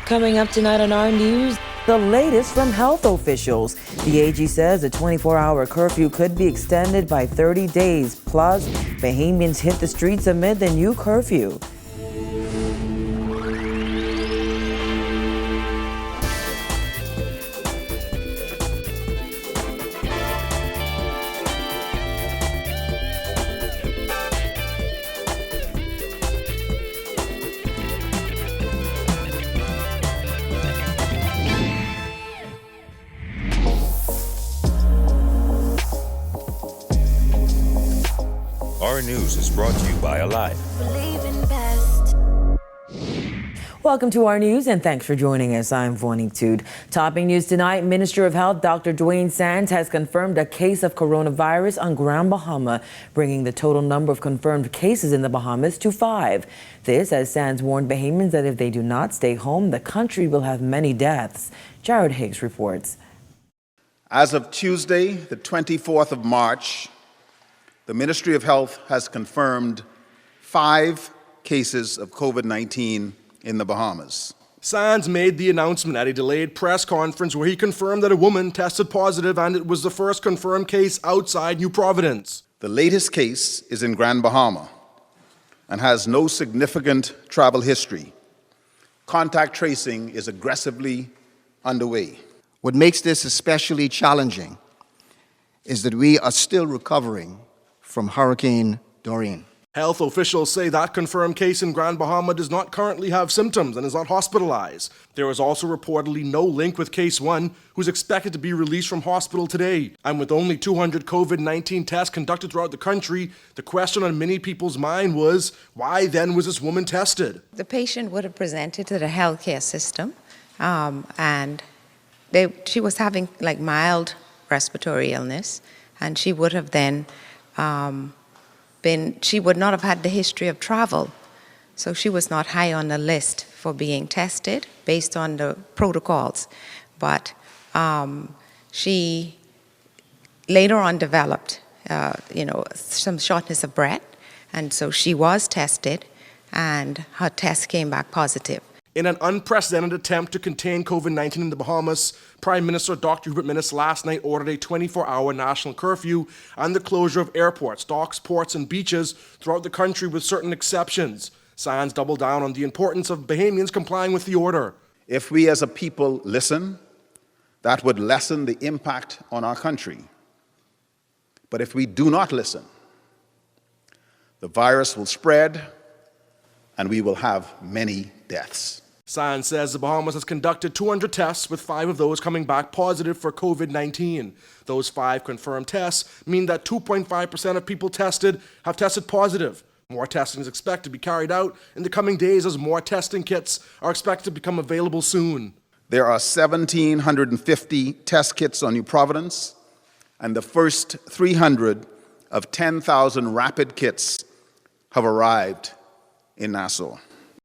Coming up tonight on our news, the latest from health officials. The AG says a 24-hour curfew could be extended by 30 days. Plus, Bahamians hit the streets amid the new curfew. Our news is brought to you by Alive. Welcome to our news and thanks for joining us. I'm Vonnie Tude. Topping news tonight, Minister of Health Dr. Dwayne Sands has confirmed a case of coronavirus on Grand Bahama, bringing the total number of confirmed cases in the Bahamas to 5. This as Sands warned Bahamians that if they do not stay home, the country will have many deaths. Jared Higgs reports. As of Tuesday, the 24th of March, the Ministry of Health has confirmed 5 cases of COVID-19 in the Bahamas. Sands made the announcement at a delayed press conference where he confirmed that a woman tested positive and it was the first confirmed case outside New Providence. The latest case is in Grand Bahama and has no significant travel history. Contact tracing is aggressively underway. What makes this especially challenging is that we are still recovering from Hurricane Dorian. Health officials say that confirmed case in Grand Bahama does not currently have symptoms and is not hospitalized. There is also reportedly no link with case 1, who's expected to be released from hospital today. And with only 200 COVID-19 tests conducted throughout the country, the question on many people's mind was, why then was this woman tested? The patient would have presented to the healthcare system and she was having like mild respiratory illness, and she would have then she would not have had the history of travel. So she was not high on the list for being tested based on the protocols. But she later on developed, some shortness of breath. And so she was tested and her test came back positive. In an unprecedented attempt to contain COVID-19 in the Bahamas, Prime Minister Dr. Hubert Minnis last night ordered a 24-hour national curfew and the closure of airports, docks, ports, and beaches throughout the country with certain exceptions. Sands doubled down on the importance of Bahamians complying with the order. If we as a people listen, that would lessen the impact on our country. But if we do not listen, the virus will spread and we will have many deaths. Sands says the Bahamas has conducted 200 tests, with 5 of those coming back positive for COVID-19. Those 5 confirmed tests mean that 2.5% of people tested have tested positive. More testing is expected to be carried out in the coming days as more testing kits are expected to become available soon. There are 1,750 test kits on New Providence, and the first 300 of 10,000 rapid kits have arrived in Nassau.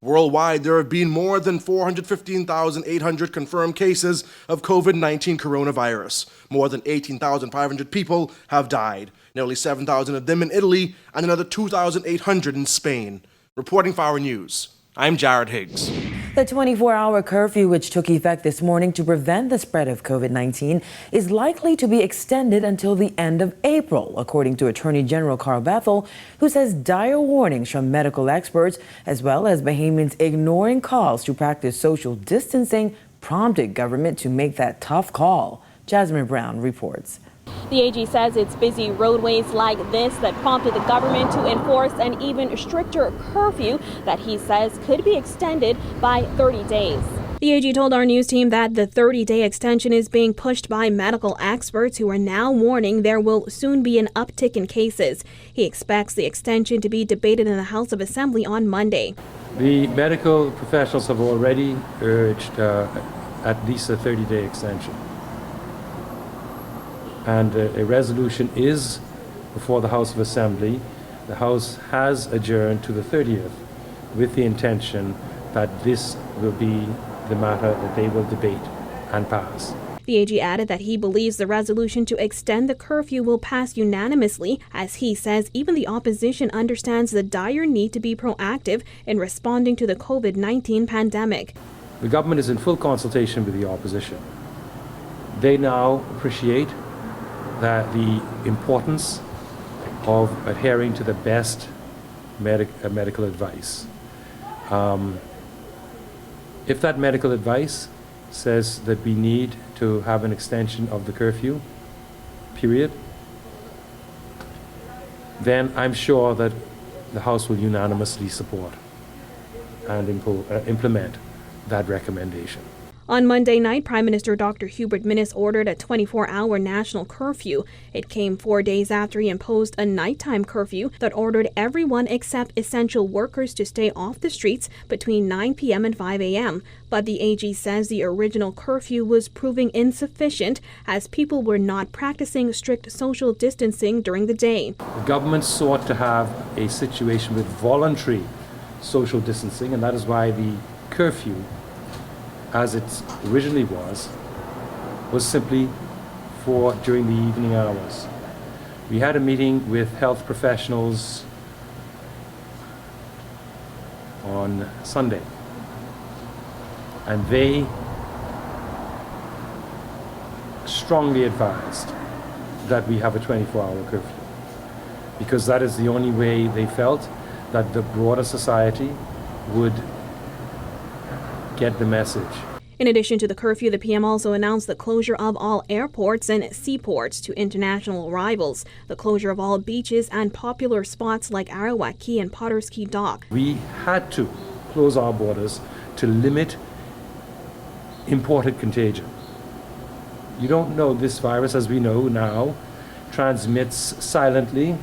Worldwide, there have been more than 415,800 confirmed cases of COVID-19 coronavirus. More than 18,500 people have died, nearly 7,000 of them in Italy and another 2,800 in Spain. Reporting for our news, I'm Jared Higgs. The 24-hour curfew, which took effect this morning to prevent the spread of COVID-19, is likely to be extended until the end of April, according to Attorney General Carl Bethel, who says dire warnings from medical experts, as well as Bahamians ignoring calls to practice social distancing, prompted government to make that tough call. Jasmine Brown reports. The AG says it's busy roadways like this that prompted the government to enforce an even stricter curfew that he says could be extended by 30 days. The AG told our news team that the 30-day extension is being pushed by medical experts who are now warning there will soon be an uptick in cases. He expects the extension to be debated in the House of Assembly on Monday. The medical professionals have already urged at least a 30-day extension. And a resolution is before the House of Assembly. The House has adjourned to the 30th with the intention that this will be the matter that they will debate and pass. The AG added that he believes the resolution to extend the curfew will pass unanimously, as he says even the opposition understands the dire need to be proactive in responding to the COVID-19 pandemic. The government is in full consultation with the opposition. They now appreciate that the importance of adhering to the best medical advice. If that medical advice says that we need to have an extension of the curfew, period, then I'm sure that the House will unanimously support and implement that recommendation. On Monday night, Prime Minister Dr. Hubert Minnis ordered a 24-hour national curfew. It came 4 days after he imposed a nighttime curfew that ordered everyone except essential workers to stay off the streets between 9 p.m. and 5 a.m. But the AG says the original curfew was proving insufficient as people were not practicing strict social distancing during the day. The government sought to have a situation with voluntary social distancing, and that is why the curfew, as it originally was simply for during the evening hours. We had a meeting with health professionals on Sunday, and they strongly advised that we have a 24-hour curfew, because that is the only way they felt that the broader society would get the message. In addition to the curfew, the PM also announced the closure of all airports and seaports to international arrivals, the closure of all beaches and popular spots like Arawak Key and Potters Key Dock. We had to close our borders to limit imported contagion. You don't know, this virus, as we know now, transmits silently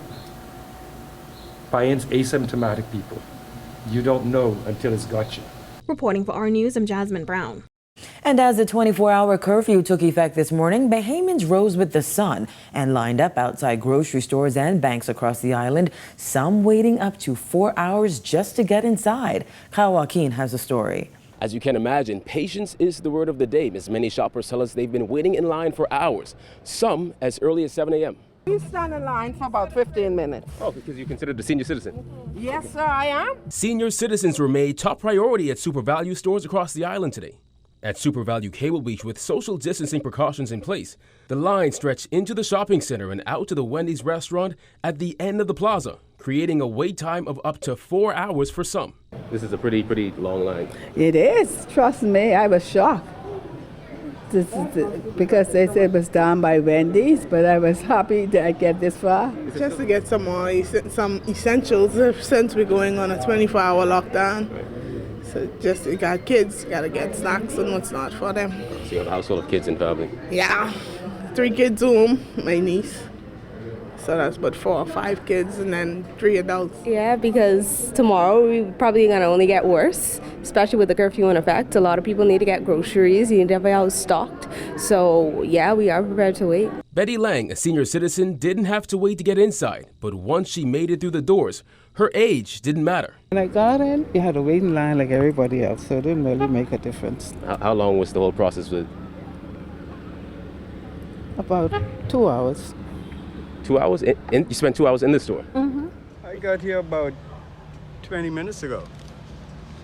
by asymptomatic people. You don't know until it's got you. Reporting for our News, I'm Jasmine Brown. And as the 24-hour curfew took effect this morning, Bahamians rose with the sun and lined up outside grocery stores and banks across the island, some waiting up to 4 hours just to get inside. Kyle Joaquin has a story. As you can imagine, patience is the word of the day, as many shoppers tell us they've been waiting in line for hours, some as early as 7 a.m. We stand in line for about 15 minutes. Oh, because you're considered a senior citizen? Yes, sir, I am. Senior citizens were made top priority at Super Value stores across the island today. At Super Value Cable Beach, with social distancing precautions in place, the line stretched into the shopping center and out to the Wendy's restaurant at the end of the plaza, creating a wait time of up to 4 hours for some. This is a pretty long line. It is. Trust me, I was shocked. Because they said it was done by Wendy's, but I was happy that I get this far. Just to get some more some essentials since we're going on a 24-hour lockdown. So just, you got kids, you gotta get snacks and what's not for them. So you have a household of kids in family? Yeah, 3 kids home, my niece. So that's about 4 or 5 kids and then 3 adults. Yeah, because tomorrow we're probably going to only get worse, especially with the curfew in effect. A lot of people need to get groceries, you need to have your house stocked. So yeah, we are prepared to wait. Betty Lang, a senior citizen, didn't have to wait to get inside, but once she made it through the doors, her age didn't matter. When I got in, you had to wait in line like everybody else, so it didn't really make a difference. How long was the whole process with? About 2 hours. 2 hours? You spent 2 hours in the store? Mm-hmm. I got here about 20 minutes ago.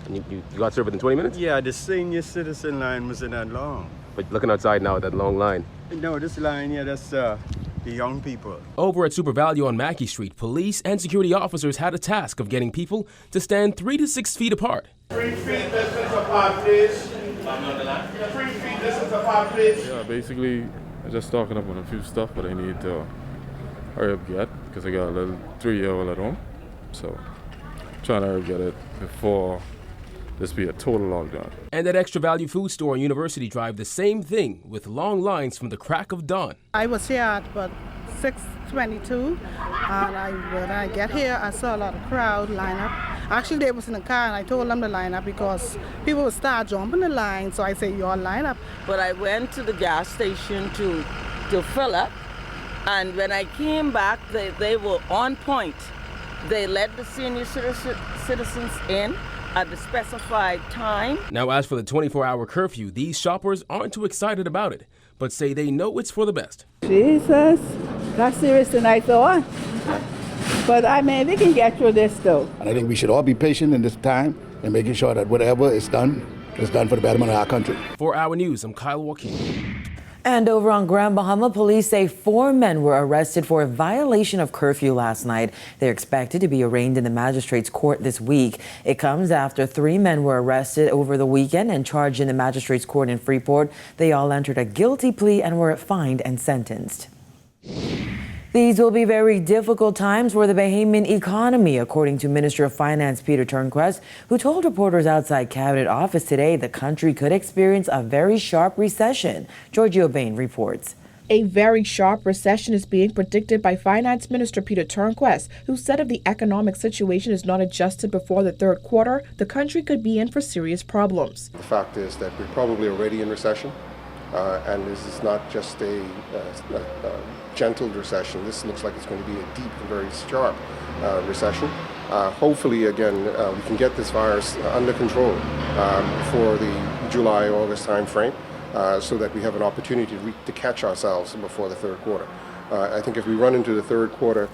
And you got served within 20 minutes? Yeah, the senior citizen line wasn't that long. But looking outside now, that long line. No, this line here, that's the young people. Over at Super Value on Mackey Street, police and security officers had a task of getting people to stand 3 to 6 feet apart. 3 feet distance apart, please. 3 feet distance apart, please. Yeah, basically, I'm just stocking up on a few stuff, but I need to hurry up get, because I got a little 3-year-old at home. So, trying to hurry up get it before this be a total lockdown. And at Extra Value Food Store on University Drive, the same thing, with long lines from the crack of dawn. I was here at about 6:22, and when I get here, I saw a lot of crowd line up. Actually, they was in the car, and I told them to line up because people would start jumping the line, so I said, you all line up. But I went to the gas station to fill up, and when I came back, they were on point. They let the senior citizens in at the specified time. Now, as for the 24-hour curfew, these shoppers aren't too excited about it, but say they know it's for the best. Jesus, that's serious than I thought. But I mean, we can get through this though. And I think we should all be patient in this time and making sure that whatever is done It's done for the betterment of our country. For Our News, I'm Kyle Joaquin. And over on Grand Bahama, police say 4 men were arrested for a violation of curfew last night. They're expected to be arraigned in the magistrate's court this week. It comes after 3 men were arrested over the weekend and charged in the magistrate's court in Freeport. They all entered a guilty plea and were fined and sentenced. These will be very difficult times for the Bahamian economy, according to Minister of Finance Peter Turnquest, who told reporters outside Cabinet Office today the country could experience a very sharp recession. Giorgio Bain reports. A very sharp recession is being predicted by Finance Minister Peter Turnquest, who said if the economic situation is not adjusted before the third quarter, the country could be in for serious problems. The fact is that we're probably already in recession, and this is not just a gentle recession. This looks like it's going to be a deep and very sharp recession. Hopefully, again, we can get this virus under control for the July-August time frame so that we have an opportunity to catch ourselves before the third quarter. I think if we run into the third quarter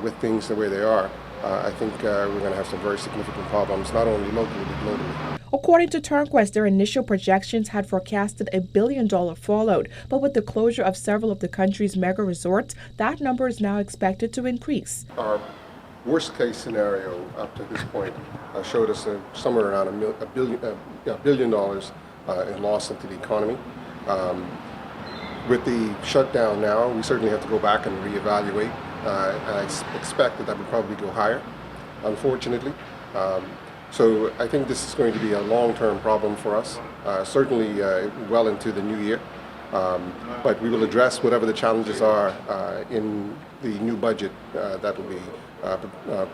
with things the way they are, I think we're going to have some very significant problems, not only locally but globally. According to Turnquest, their initial projections had forecasted $1 billion fallout, but with the closure of several of the country's mega resorts, that number is now expected to increase. Our worst case scenario up to this point showed us somewhere around $1 billion in loss into the economy. With the shutdown now, we certainly have to go back and reevaluate. And I expect that would probably go higher, unfortunately. So I think this is going to be a long-term problem for us, certainly well into the new year. But we will address whatever the challenges are in the new budget that will be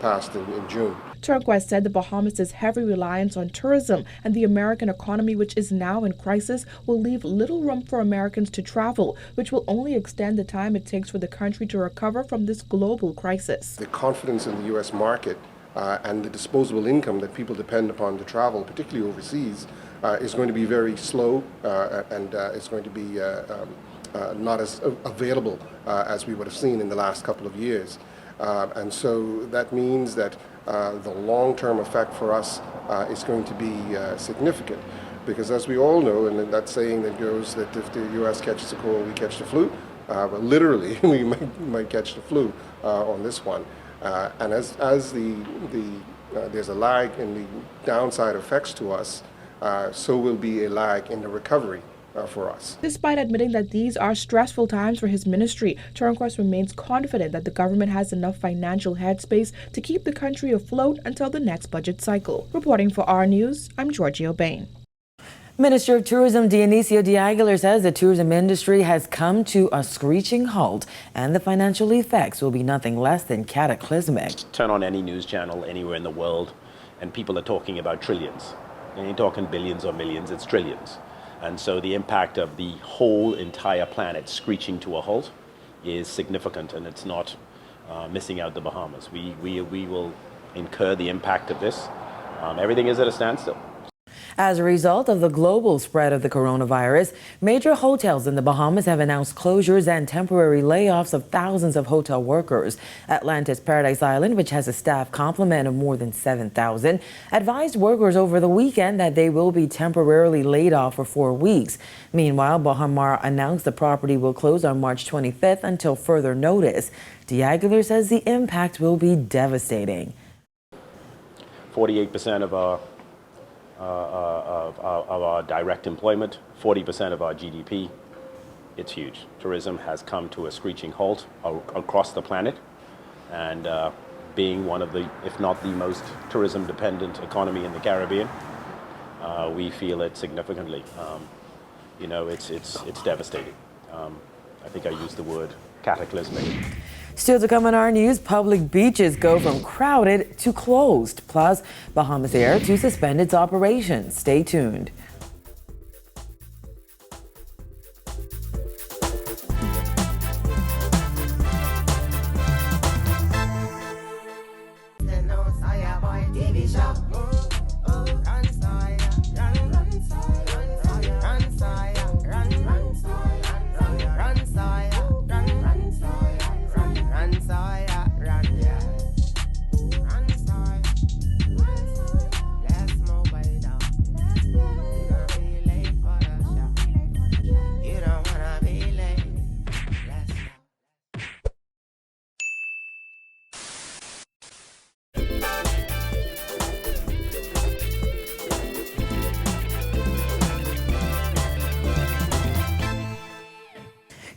passed in June. Turnquest said the Bahamas' heavy reliance on tourism and the American economy, which is now in crisis, will leave little room for Americans to travel, which will only extend the time it takes for the country to recover from this global crisis. The confidence in the U.S. market and the disposable income that people depend upon to travel, particularly overseas, is going to be very slow and it's going to be not as available as we would have seen in the last couple of years. And so that means that the long-term effect for us is going to be significant. Because as we all know, and that saying that goes that if the U.S. catches a cold, we catch the flu, but literally we might catch the flu on this one. And as there's a lag in the downside effects to us, so will be a lag in the recovery for us. Despite admitting that these are stressful times for his ministry, Turnquest remains confident that the government has enough financial headspace to keep the country afloat until the next budget cycle. Reporting for Our News, I'm Giorgio Bain. Minister of Tourism Dionisio de Aguilar says the tourism industry has come to a screeching halt and the financial effects will be nothing less than cataclysmic. Turn on any news channel anywhere in the world and people are talking about trillions. They ain't talking billions or millions, it's trillions. And so the impact of the whole entire planet screeching to a halt is significant, and it's not missing out the Bahamas. We will incur the impact of this. Everything is at a standstill. As a result of the global spread of the coronavirus, major hotels in the Bahamas have announced closures and temporary layoffs of thousands of hotel workers. Atlantis Paradise Island, which has a staff complement of more than 7,000, advised workers over the weekend that they will be temporarily laid off for 4 weeks. Meanwhile, Bahamar announced the property will close on March 25th until further notice. De Aguilar says the impact will be devastating. 48% of our direct employment, 40% of our GDP. It's huge. Tourism has come to a screeching halt across the planet, and being one of the, if not the most tourism-dependent economy in the Caribbean, we feel it significantly. It's devastating. I think I used the word cataclysmic. Still to come on Our News, public beaches go from crowded to closed. Plus, Bahamas Air to suspend its operations. Stay tuned.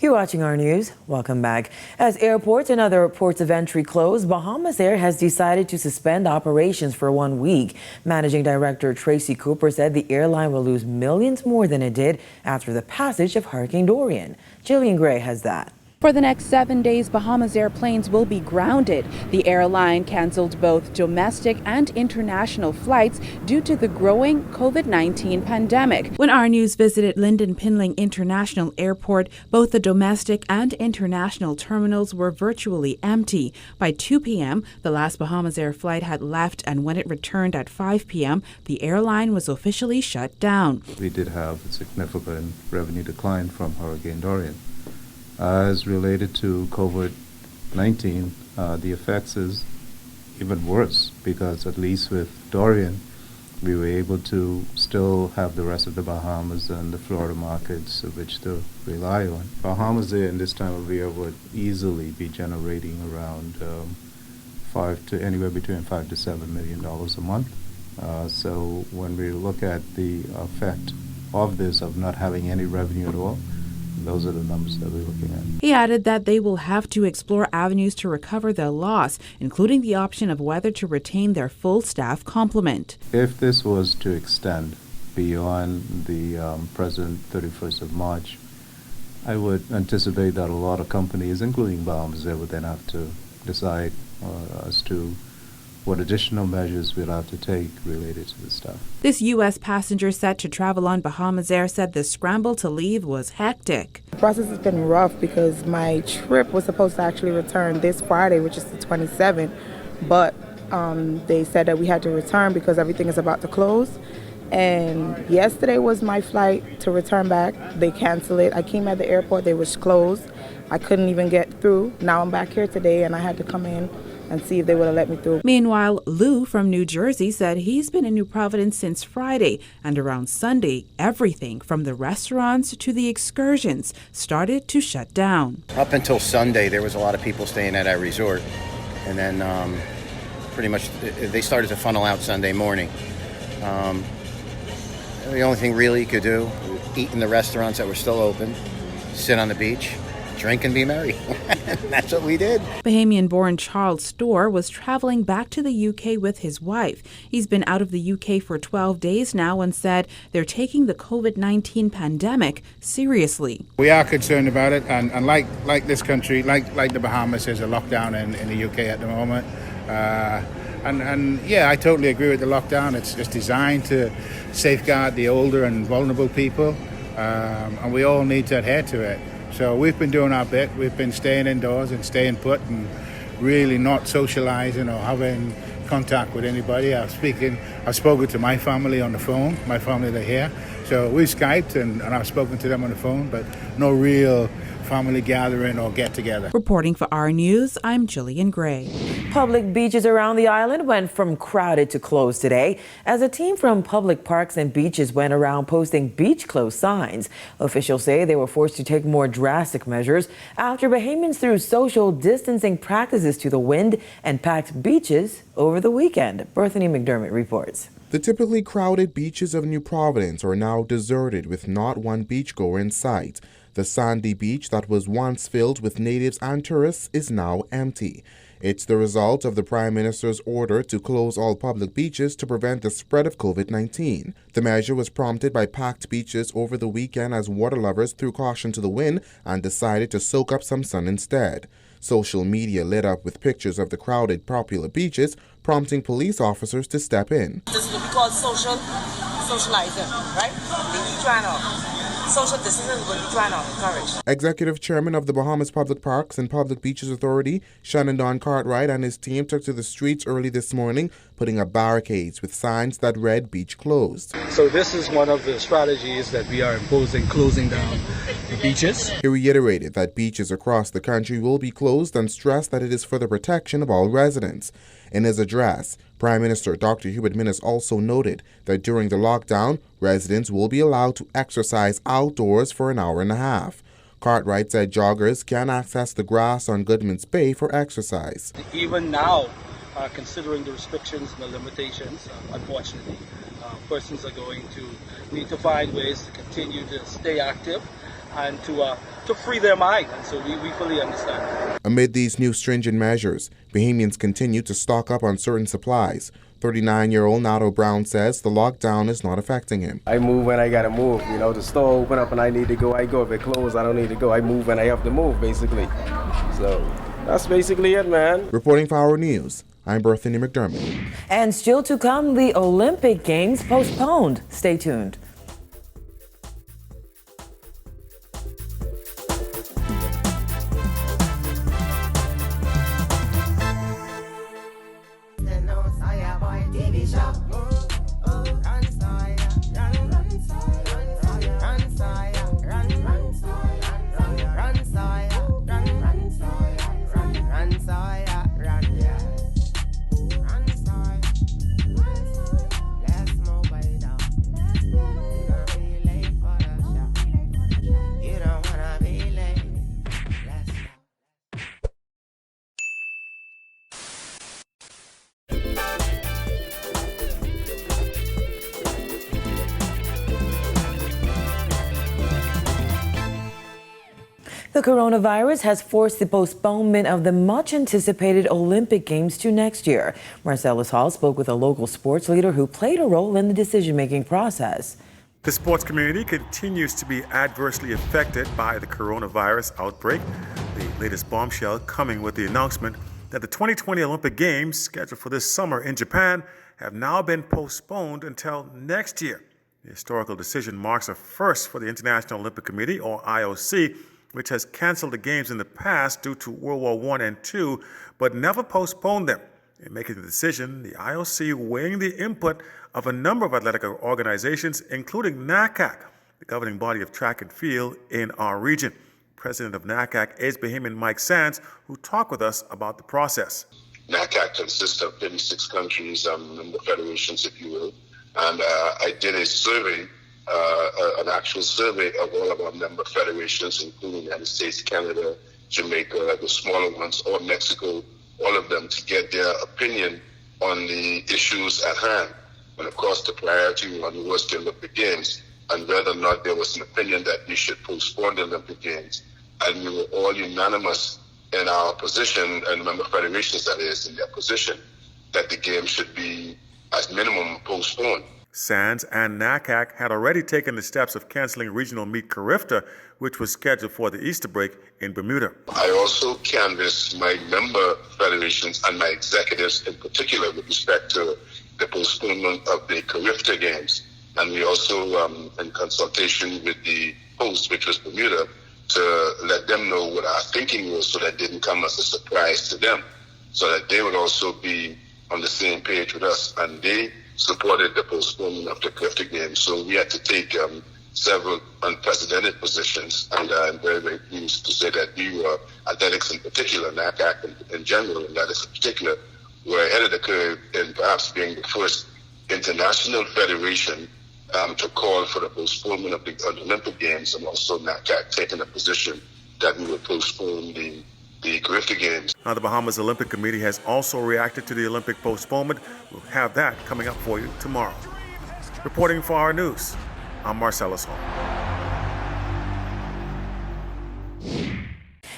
You're watching our news. Welcome back. As airports and other ports of entry close, Bahamas Air has decided to suspend operations for 1 week. Managing Director Tracy Cooper said the airline will lose millions more than it did after the passage of Hurricane Dorian. Jillian Gray has that. For the next 7 days, Bahamas airplanes will be grounded. The airline canceled both domestic and international flights due to the growing COVID-19 pandemic. When our news visited Lynden Pinling International Airport, both the domestic and international terminals were virtually empty. By 2 p.m., the last Bahamas Air flight had left, and when it returned at 5 p.m., the airline was officially shut down. We did have a significant revenue decline from Hurricane Dorian. As related to COVID-19, the effects is even worse because at least with Dorian, we were able to still have the rest of the Bahamas and the Florida markets of which to rely on. Bahamas Air in this time of year would easily be generating around anywhere between $5 to $7 million a month. So when we look at the effect of this, of not having any revenue at all, those are the numbers that we're looking at. He added that they will have to explore avenues to recover their loss, including the option of whether to retain their full staff complement. If this was to extend beyond the present 31st of March, I would anticipate that a lot of companies, including Bahamas Air, would then have to decide as to what additional measures we'll have to take related to the stuff. This U.S. passenger set to travel on Bahamas Air said the scramble to leave was hectic. The process has been rough because my trip was supposed to actually return this Friday, which is the 27th, but they said that we had to return because everything is about to close. And yesterday was my flight to return back. They canceled it. I came at the airport, they was closed. I couldn't even get through. Now I'm back here today and I had to come in and see if they would have let me through. Meanwhile, Lou from New Jersey said he's been in New Providence since Friday, and around Sunday, everything from the restaurants to the excursions started to shut down. Up until Sunday, there was a lot of people staying at our resort, and then pretty much they started to funnel out Sunday morning. The only thing really you could do, eat in the restaurants that were still open, sit on the beach, drink and be merry. That's what we did. Bahamian-born Charles Storr was traveling back to the UK with his wife. He's been out of the UK for 12 days now and said they're taking the COVID-19 pandemic seriously. We are concerned about it, and like this country, like the Bahamas, there's a lockdown in the UK at the moment. And yeah, I totally agree with the lockdown. It's designed to safeguard the older and vulnerable people, and we all need to adhere to it. So we've been doing our bit. We've been staying indoors and staying put and really not socializing or having contact with anybody. I've spoken to my family on the phone. My family, they're here. So we've Skyped and I've spoken to them on the phone, but no real family gathering or get together. Reporting for our news, I'm Jillian Gray. Public beaches around the island went from crowded to closed today as a team from public parks and beaches went around posting beach closed signs. Officials say they were forced to take more drastic measures after Bahamians threw social distancing practices to the wind and packed beaches over the weekend. Berthany McDermott reports. The typically crowded beaches of New Providence are now deserted with not one beachgoer in sight. The sandy beach that was once filled with natives and tourists is now empty. It's the result of the Prime Minister's order to close all public beaches to prevent the spread of COVID-19. The measure was prompted by packed beaches over the weekend as water lovers threw caution to the wind and decided to soak up some sun instead. Social media lit up with pictures of the crowded, popular beaches, prompting police officers to step in. This is what we call socializing, right? They trying to social distancing is what we're trying to encourage. Executive Chairman of the Bahamas Public Parks and Public Beaches Authority, Shannon Don Cartwright, and his team took to the streets early this morning, putting up barricades with signs that read beach closed. So this is one of the strategies that we are imposing, closing down the beaches. He reiterated that beaches across the country will be closed and stressed that it is for the protection of all residents. In his address, Prime Minister Dr. Hubert Minnis also noted that during the lockdown, residents will be allowed to exercise outdoors for an hour and a half. Cartwright said joggers can access the grass on Goodman's Bay for exercise. Even now, considering the restrictions and the limitations, unfortunately, persons are going to need to find ways to continue to stay active and to to free their mind. And so we fully understand. Amid these new stringent measures, Bahamians continue to stock up on certain supplies. 39-year-old Nato Brown says the lockdown is not affecting him. I move when I gotta move. You know, the store open up and I need to go, I go. If it closed, I don't need to go. I move when I have to move, basically. So that's basically it, man. Reporting for Our News, I'm Berthany McDermott. And still to come, the Olympic Games postponed. Stay tuned. The coronavirus has forced the postponement of the much-anticipated Olympic Games to next year. Marcellus Hall spoke with a local sports leader who played a role in the decision-making process. The sports community continues to be adversely affected by the coronavirus outbreak. The latest bombshell coming with the announcement that the 2020 Olympic Games, scheduled for this summer in Japan, have now been postponed until next year. The historical decision marks a first for the International Olympic Committee, or IOC, which has canceled the games in the past due to World War I and II, but never postponed them. In making the decision, the IOC weighing the input of a number of athletic organizations, including NACAC, the governing body of track and field in our region. President of NACAC is Bahamian Mike Sands, who talked with us about the process. NACAC consists of 36 countries, member federations, if you will, and I did a survey, an actual survey of all of our member federations, including the United States, Canada, Jamaica, the smaller ones, or Mexico, all of them, to get their opinion on the issues at hand. And of course, the priority one was the Olympic Games, and whether or not there was an opinion that we should postpone the Olympic Games. And we were all unanimous in our position, and member federations, that is, in their position, that the Games should be, as minimum, postponed. Sands and NACAC had already taken the steps of canceling regional meet Carifta, which was scheduled for the Easter break in Bermuda. I also canvassed my member federations and my executives in particular with respect to the postponement of the Carifta Games. And we also, in consultation with the host, which was Bermuda, to let them know what our thinking was so that it didn't come as a surprise to them, so that they would also be on the same page with us. And they supported the postponement of the Carifta Games. So we had to take several unprecedented positions, and I'm very, very pleased to say that we were, athletics in particular, NACAC in general, athletics in particular, were ahead of the curve in perhaps being the first international federation to call for the postponement of the Olympic Games, and also NACAC taking a position that we would postpone the Carifta Games. Now, the Bahamas Olympic Committee has also reacted to the Olympic postponement. We'll have that coming up for you tomorrow. Reporting for Our News, I'm Marcellus Hall.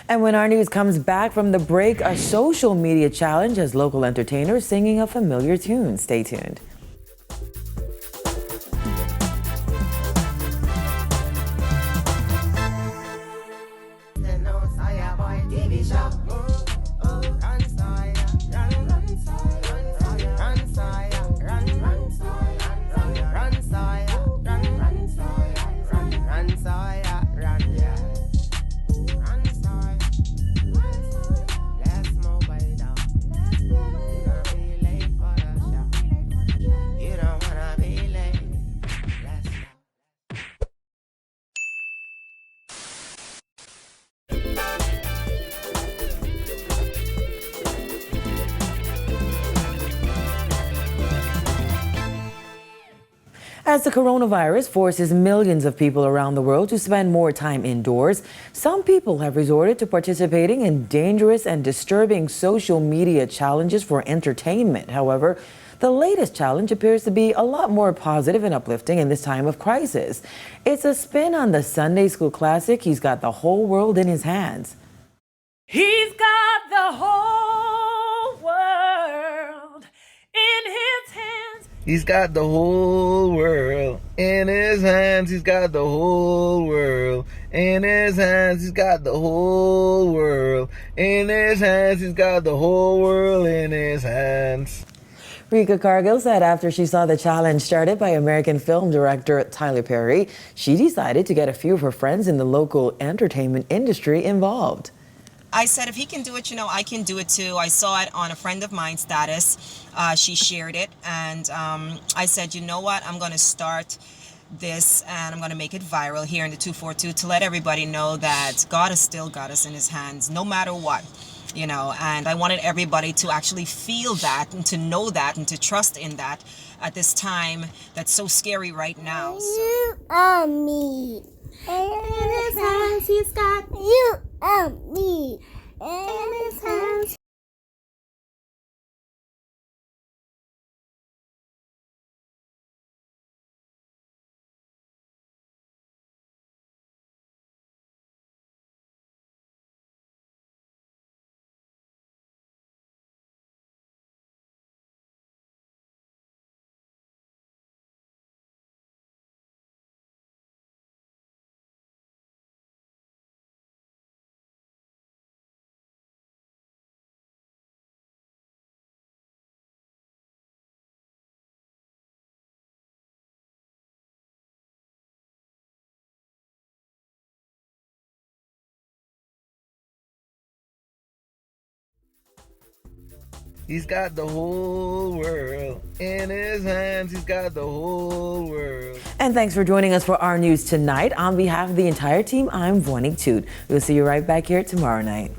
And when Our News comes back from the break, a social media challenge has local entertainers singing a familiar tune. Stay tuned. As the coronavirus forces millions of people around the world to spend more time indoors, some people have resorted to participating in dangerous and disturbing social media challenges for entertainment. However, The latest challenge appears to be a lot more positive and uplifting in this time of crisis. It's a spin on the Sunday school classic, He's Got the Whole World in His Hands. He's got the whole world in his hands. He's got the whole world in his hands. He's got the whole world in his hands. He's got the whole world in his hands. He's got the whole world in his hands. Rika Cargill said after she saw the challenge started by American film director Tyler Perry, she decided to get a few of her friends in the local entertainment industry involved. I said, if he can do it, I can do it too. I saw it on a friend of mine's status. She shared it. And I said, you know what? I'm going to start this and I'm going to make it viral here in the 242 to let everybody know that God has still got us in his hands, no matter what. And I wanted everybody to actually feel that and to know that and to trust in that at this time that's so scary right now. You and me. In his hands, he's got you and me. In his hands. He's got the whole world in his hands. He's got the whole world. And thanks for joining us for our news tonight. On behalf of the entire team, I'm Voinik Toot. We'll see you right back here tomorrow night.